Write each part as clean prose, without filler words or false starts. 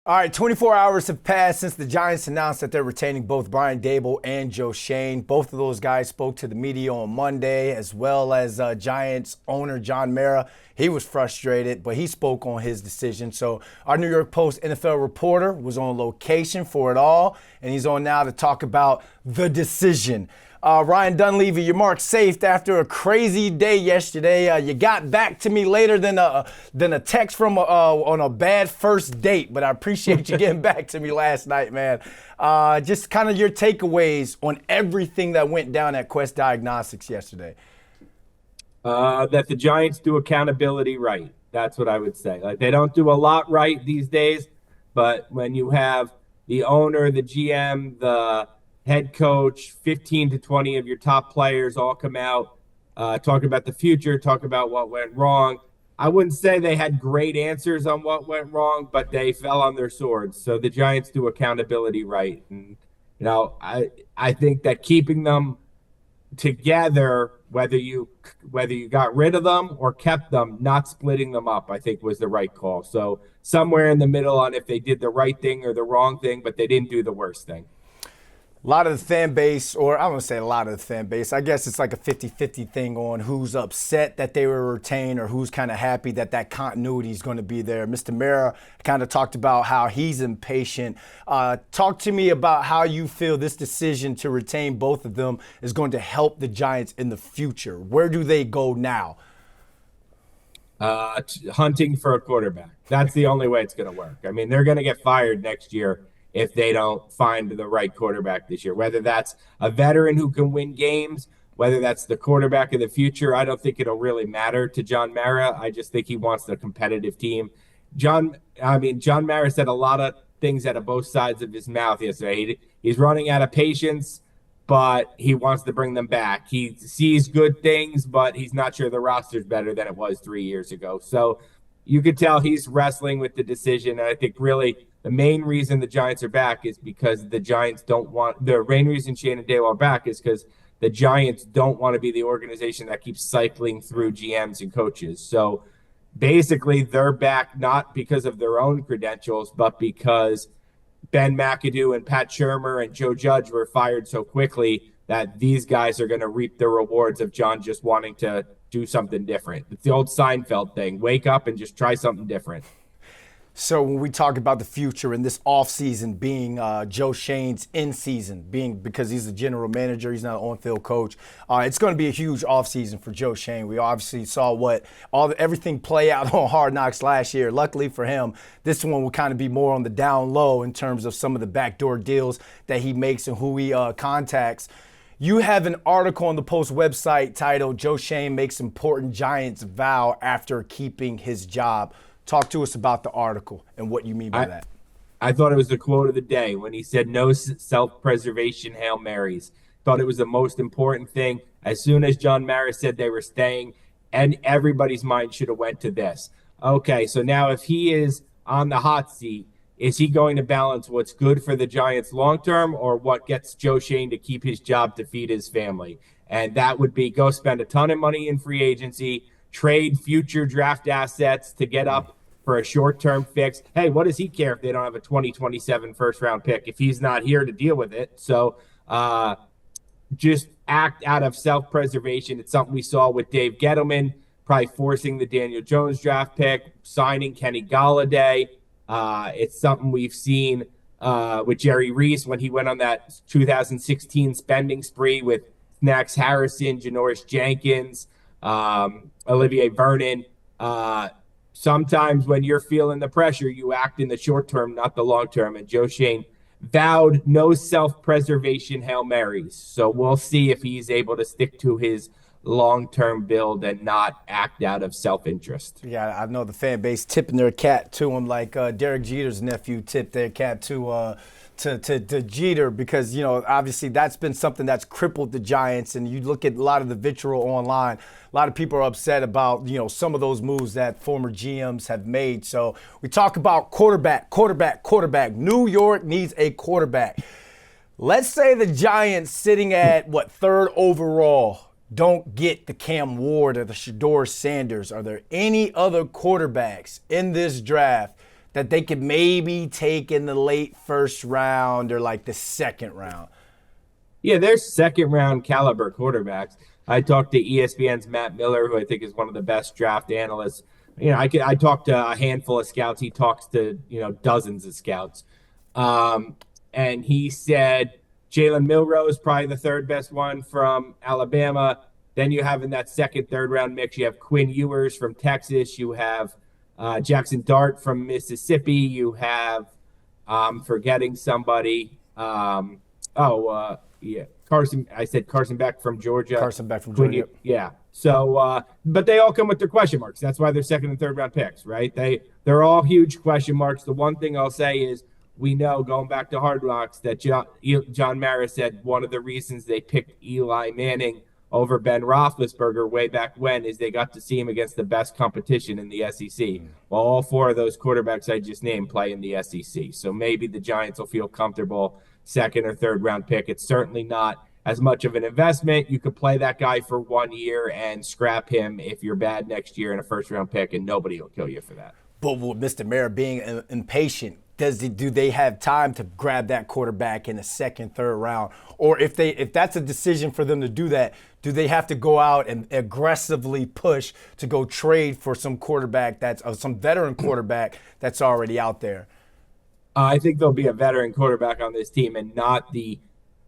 All right, 24 hours have passed since the Giants announced that they're retaining both Brian Daboll and Joe Schoen. Both of those guys spoke to the media on Monday, as well as Giants owner John Mara. He was frustrated, but he spoke on his decision. So our New York Post NFL reporter was on location for it all, and he's on now to talk about the decision. Ryan Dunleavy, you marked safe after a crazy day yesterday. You got back to me later than a text from on a bad first date, but I appreciate you getting back to me last night, man. Just kind of your takeaways on everything that went down at Quest Diagnostics yesterday. That the Giants do accountability right. That's what I would say. Like, they don't do a lot right these days, but when you have the owner, the GM, the head coach, 15 to 20 of your top players all come out, talk about the future, talk about what went wrong. I wouldn't say they had great answers on what went wrong, but they fell on their swords. So the Giants do accountability right. And, I think that keeping them together, whether you got rid of them or kept them, not splitting them up, I think was the right call. So somewhere in the middle on if they did the right thing or the wrong thing, but they didn't do the worst thing. A lot of the fan base, or I won't say a lot of the fan base, I guess it's like a 50-50 thing on who's upset that they were retained or who's kind of happy that continuity is going to be there. Mr. Mara kind of talked about how he's impatient. Talk to me about how you feel this decision to retain both of them is going to help the Giants in the future. Where do they go now? Hunting for a quarterback. That's the only way it's going to work. I mean, they're going to get fired next year if they don't find the right quarterback this year, whether that's a veteran who can win games, whether that's the quarterback of the future. I don't think it'll really matter to John Mara. I just think he wants a competitive team. John Mara said a lot of things out of both sides of his mouth yesterday. He's running out of patience, but he wants to bring them back. He sees good things, but he's not sure the roster's better than it was 3 years ago. So you could tell he's wrestling with the decision. And I think really the main reason the Giants are back is because the Giants don't want – the main reason Schoen and Daboll are back is because the Giants don't want to be the organization that keeps cycling through GMs and coaches. So basically they're back not because of their own credentials, but because Ben McAdoo and Pat Shurmur and Joe Judge were fired so quickly that these guys are going to reap the rewards of John just wanting to do something different. It's the old Seinfeld thing. Wake up and just try something different. So when we talk about the future and this offseason being Joe Schoen's in-season, being because he's the general manager, he's not an on-field coach, it's going to be a huge offseason for Joe Schoen. We obviously saw everything play out on Hard Knocks last year. Luckily for him, this one will kind of be more on the down low in terms of some of the backdoor deals that he makes and who he contacts. You have an article on the Post website titled "Joe Schoen Makes Important Giants Vow After Keeping His Job." Talk to us about the article and what you mean by that. I thought it was the quote of the day when he said, "No self-preservation Hail Marys." Thought it was the most important thing. As soon as John Mara said they were staying, and everybody's mind should have went to this. Okay, so now if he is on the hot seat, is he going to balance what's good for the Giants long-term or what gets Joe Schoen to keep his job to feed his family? And that would be go spend a ton of money in free agency, trade future draft assets to get up for a short-term fix. Hey, what does he care if they don't have a 2027 first-round pick if he's not here to deal with it? So just act out of self-preservation. It's something we saw with Dave Gettleman, probably forcing the Daniel Jones draft pick, signing Kenny Golladay. It's something we've seen with Jerry Reese when he went on that 2016 spending spree with Snacks Harrison, Janoris Jenkins, Olivier Vernon. Sometimes when you're feeling the pressure, you act in the short term, not the long term. And Joe Schoen vowed no self-preservation Hail Marys. So we'll see if he's able to stick to his long-term build and not act out of self-interest. Yeah, I know the fan base tipping their cap to him like Derek Jeter's nephew tipped their cap to Jeter because, obviously that's been something that's crippled the Giants. And you look at a lot of the vitriol online, a lot of people are upset about, some of those moves that former GMs have made. So we talk about quarterback. New York needs a quarterback. Let's say the Giants sitting at, third overall, don't get the Cam Ward or the Shador Sanders. Are there any other quarterbacks in this draft that they could maybe take in the late first round or like the second round? Yeah, they're second round caliber quarterbacks. I talked to ESPN's Matt Miller, who I think is one of the best draft analysts. I talked to a handful of scouts. He talks to dozens of scouts, and he said Jalen Milroe probably the third best one from Alabama. Then you have in that second, third round mix, you have Quinn Ewers from Texas. You have Jackson Dart from Mississippi. You have forgetting somebody. Yeah, Carson. I said Carson Beck from Georgia. Carson Beck from Georgia. Yeah. So, but they all come with their question marks. That's why they're second and third round picks, right? They're all huge question marks. The one thing I'll say is we know going back to Hard Knocks that John Mara said one of the reasons they picked Eli Manning over Ben Roethlisberger way back when is they got to see him against the best competition in the SEC. Well, all four of those quarterbacks I just named play in the SEC. So maybe the Giants will feel comfortable second or third round pick. It's certainly not as much of an investment. You could play that guy for 1 year and scrap him if you're bad next year in a first round pick, and nobody will kill you for that. But with Mr. Mara being impatient, do they have time to grab that quarterback in the second, third round? Or if that's a decision for them to do that, do they have to go out and aggressively push to go trade for some quarterback some veteran quarterback that's already out there? I think there'll be a veteran quarterback on this team and not the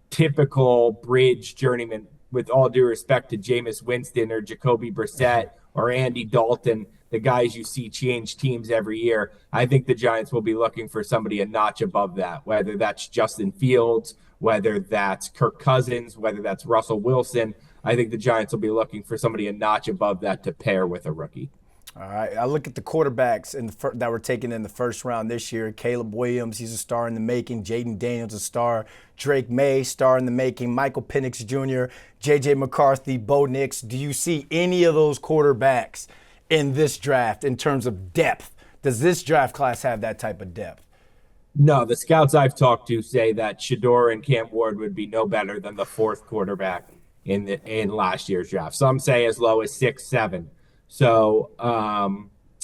typical bridge journeyman, with all due respect to Jameis Winston or Jacoby Brissett or Andy Dalton, the guys you see change teams every year. I think the Giants will be looking for somebody a notch above that, whether that's Justin Fields, whether that's Kirk Cousins, whether that's Russell Wilson. I think the Giants will be looking for somebody a notch above that to pair with a rookie. All right. I look at the quarterbacks that were taken in the first round this year. Caleb Williams, he's a star in the making. Jaden Daniels, a star. Drake May, star in the making. Michael Penix Jr., J.J. McCarthy, Bo Nix. Do you see any of those quarterbacks in this draft in terms of depth? Does this draft class have that type of depth? No, the scouts I've talked to say that Shedeur and Cam Ward would be no better than the fourth quarterback in last year's draft. Some say as low as 6, 7. So,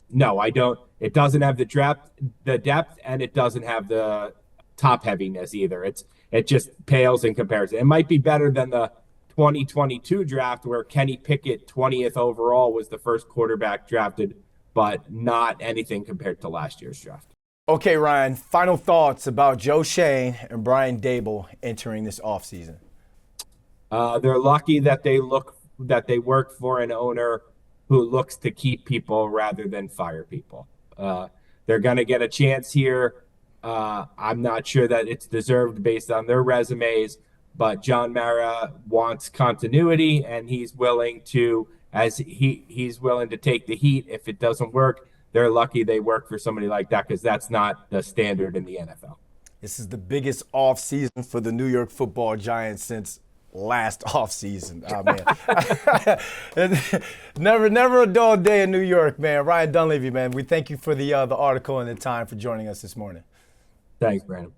no, I don't. It doesn't have the depth, and it doesn't have the top heaviness either. It just pales in comparison. It might be better than the 2022 draft where Kenny Pickett, 20th overall, was the first quarterback drafted, but not anything compared to last year's draft. Okay, Ryan, final thoughts about Joe Schoen and Brian Daboll entering this offseason. They're lucky that they work for an owner who looks to keep people rather than fire people. They're going to get a chance here. I'm not sure that it's deserved based on their resumes, but John Mara wants continuity, and he's willing to, he's willing to take the heat if it doesn't work. They're lucky they work for somebody like that because that's not the standard in the NFL. This is the biggest offseason for the New York Football Giants since last offseason. Oh, man. never a dull day in New York, man. Ryan Dunleavy, man, we thank you for the article and the time for joining us this morning. Thanks, Brandon.